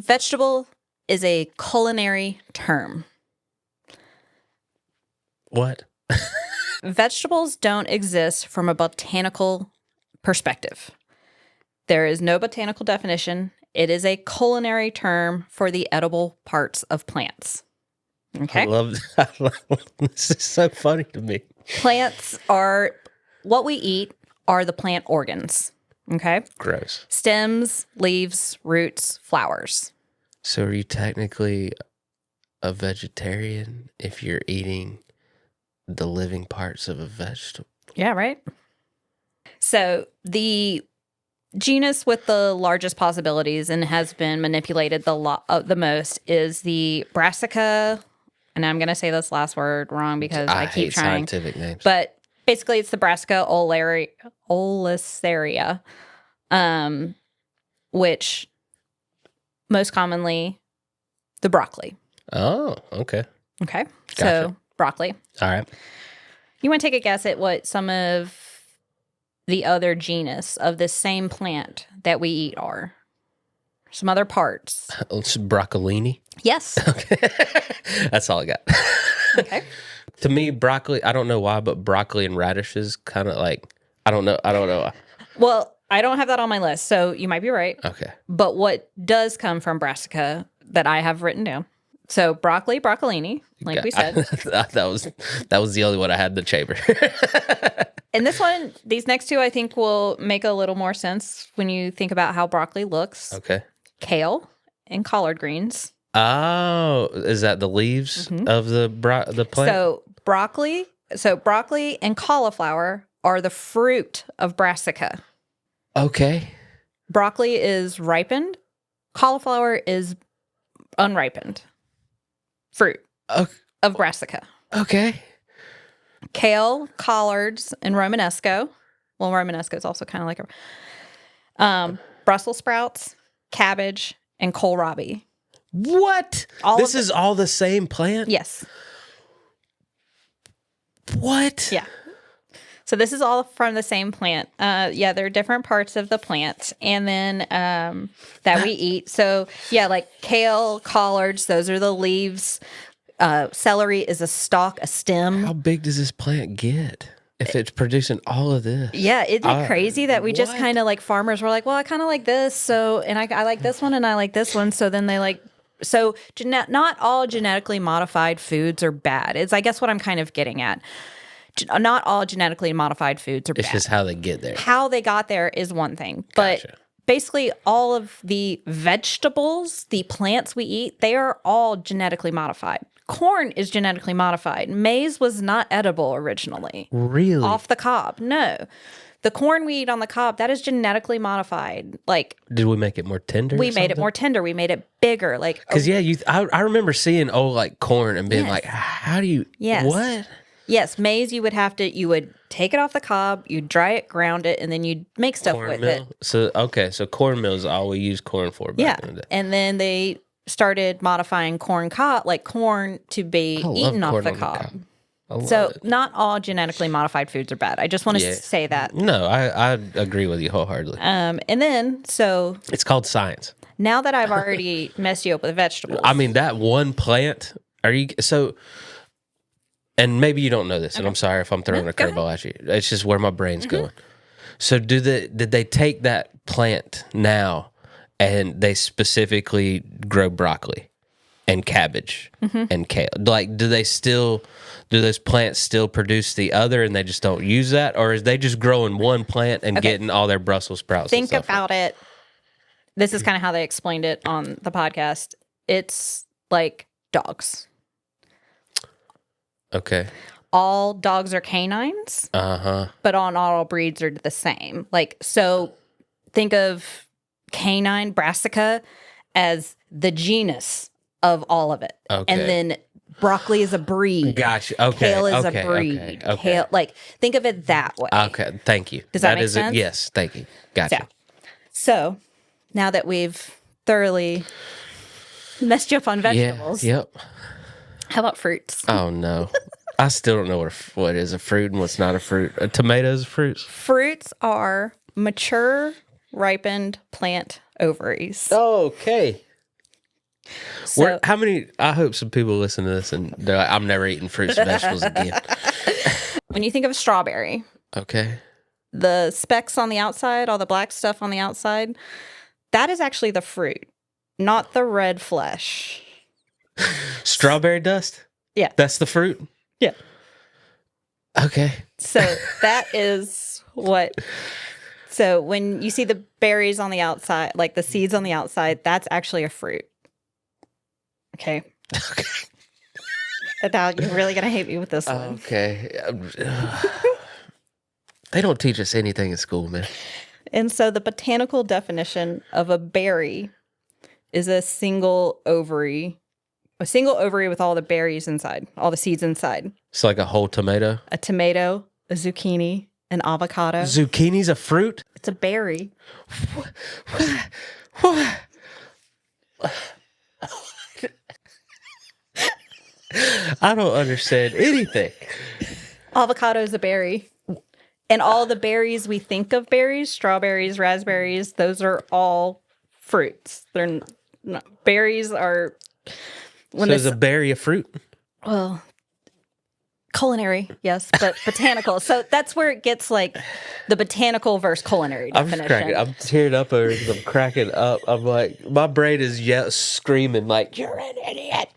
vegetable is a culinary term. What? Vegetables don't exist from a botanical perspective. There is no botanical definition. It is a culinary term for the edible parts of plants. Okay? I love this is so funny to me. Plants are, what we eat are the plant organs. Okay? Gross. Stems, leaves, roots, flowers. So are you technically a vegetarian if you're eating the living parts of a vegetable? Yeah, right? So the genus with the largest possibilities and has been manipulated the most is the Brassica, and I'm going to say this last word wrong because I keep hate trying. scientific names. But basically it's the Brassica olisseria, which most commonly the broccoli. Oh, okay. Okay. Gotcha. So broccoli. All right. You want to take a guess at what some of the other genus of this same plant that we eat are? Some other parts. It's broccolini. Yes. Okay. That's all I got. Okay. To me, broccoli, I don't know why, but broccoli and radishes kind of like, I don't know why. Well, I don't have that on my list, so you might be right. Okay. But what does come from brassica that I have written down? So broccoli, broccolini, like we said. that was the only one I had in the chamber. And this one, these next two, I think will make a little more sense when you think about how broccoli looks. Okay. Kale and collard greens. Oh, is that the leaves of the plant? So broccoli and cauliflower are the fruit of brassica. Okay. Broccoli is ripened. Cauliflower is unripened fruit of brassica. Okay. Kale, collards, and Romanesco. Well, Romanesco is also kind of like a Brussels sprouts, cabbage, and kohlrabi. What? This is all the same plant? Yes. What? Yeah. So this is all from the same plant. Yeah, there are different parts of the plant, and then that we eat. So yeah, like kale, collards, those are the leaves. Celery is a stalk, a stem. How big does this plant get if it's producing all of this? Yeah, isn't it crazy that we just what? kind of like farmers were like, well, I kind of like this, so and I like this one and I like this one, so then they like. So not all genetically modified foods are bad. It's I guess what I'm kind of getting at. Not all genetically modified foods are bad. It's just how they get there. How they got there is one thing. But Gotcha. basically all of the vegetables, the plants we eat, they are all genetically modified. Corn is genetically modified. Maize was not edible originally. Really? Off the cob. No. The corn we eat on the cob, that is genetically modified. Like, did we make it more tender? we made it more tender. We made it bigger. Like, because I remember seeing like corn and being Yes. like, how do you? Yes. What? yes, maize, you would take it off the cob, you'd dry it, ground it, and then you'd make stuff with it. So cornmeal is all we used corn for back in the day. And then they started modifying corn to be I love eaten off corn the on the cob. cob. I love So it. not all genetically modified foods are bad. I just want to say that. No, I agree with you wholeheartedly. And then, so It's called science. now that I've already messed you up with vegetables. I mean, that one plant, and maybe you don't know this, and I'm sorry if I'm throwing a go curveball at you. It's just where my brain's going. So did they take that plant now and they specifically grow broccoli and cabbage and kale? Like, do those plants still produce the other and they just don't use that? Or is they just growing one plant and getting all their Brussels sprouts? Think about it. This is kind of how they explained it on the podcast. It's like dogs. Okay. All dogs are canines, but not all breeds are the same. Like, so think of canine brassica as the genus of all of it. Okay. And then broccoli is a breed. Gotcha. Okay. Kale is okay. a breed. Okay. Kale, like, think of it that way. Okay. Thank you. Does that make sense? Yes. Thank you. Gotcha. So now that we've thoroughly messed you up on vegetables, Yep. how about fruits? Oh no. I still don't know what is a fruit and what's not a fruit. A tomato is a fruit. Fruits are mature, ripened plant ovaries. Okay. So How many? I hope some people listen to this and they're like, I'm never eating fruits and vegetables again. when you think of strawberry, Okay. the specks on the outside, all the black stuff on the outside, that is actually the fruit, not the red flesh. Strawberry dust? Yeah. That's the fruit? Yeah. Okay. So that is what. So when you see the berries on the outside, like the seeds on the outside, that's actually a fruit. Okay. Okay. Now you're really gonna hate me with this one. Okay. They don't teach us anything in school, man. And so the botanical definition of a berry is a single ovary with all the berries inside, all the seeds inside. It's like a whole tomato. A tomato, a zucchini, an avocado. Zucchini's a fruit? It's a berry. What? I don't understand anything. Avocado is a berry. And all the berries we think of berries, strawberries, raspberries, those are all fruits. They're not, berries are... So is a berry a fruit? Well, culinary, yes, but botanical. So that's where it gets like the botanical versus culinary definition. I'm tearing up over this. I'm cracking up. I'm like, my brain is screaming like, you're an idiot.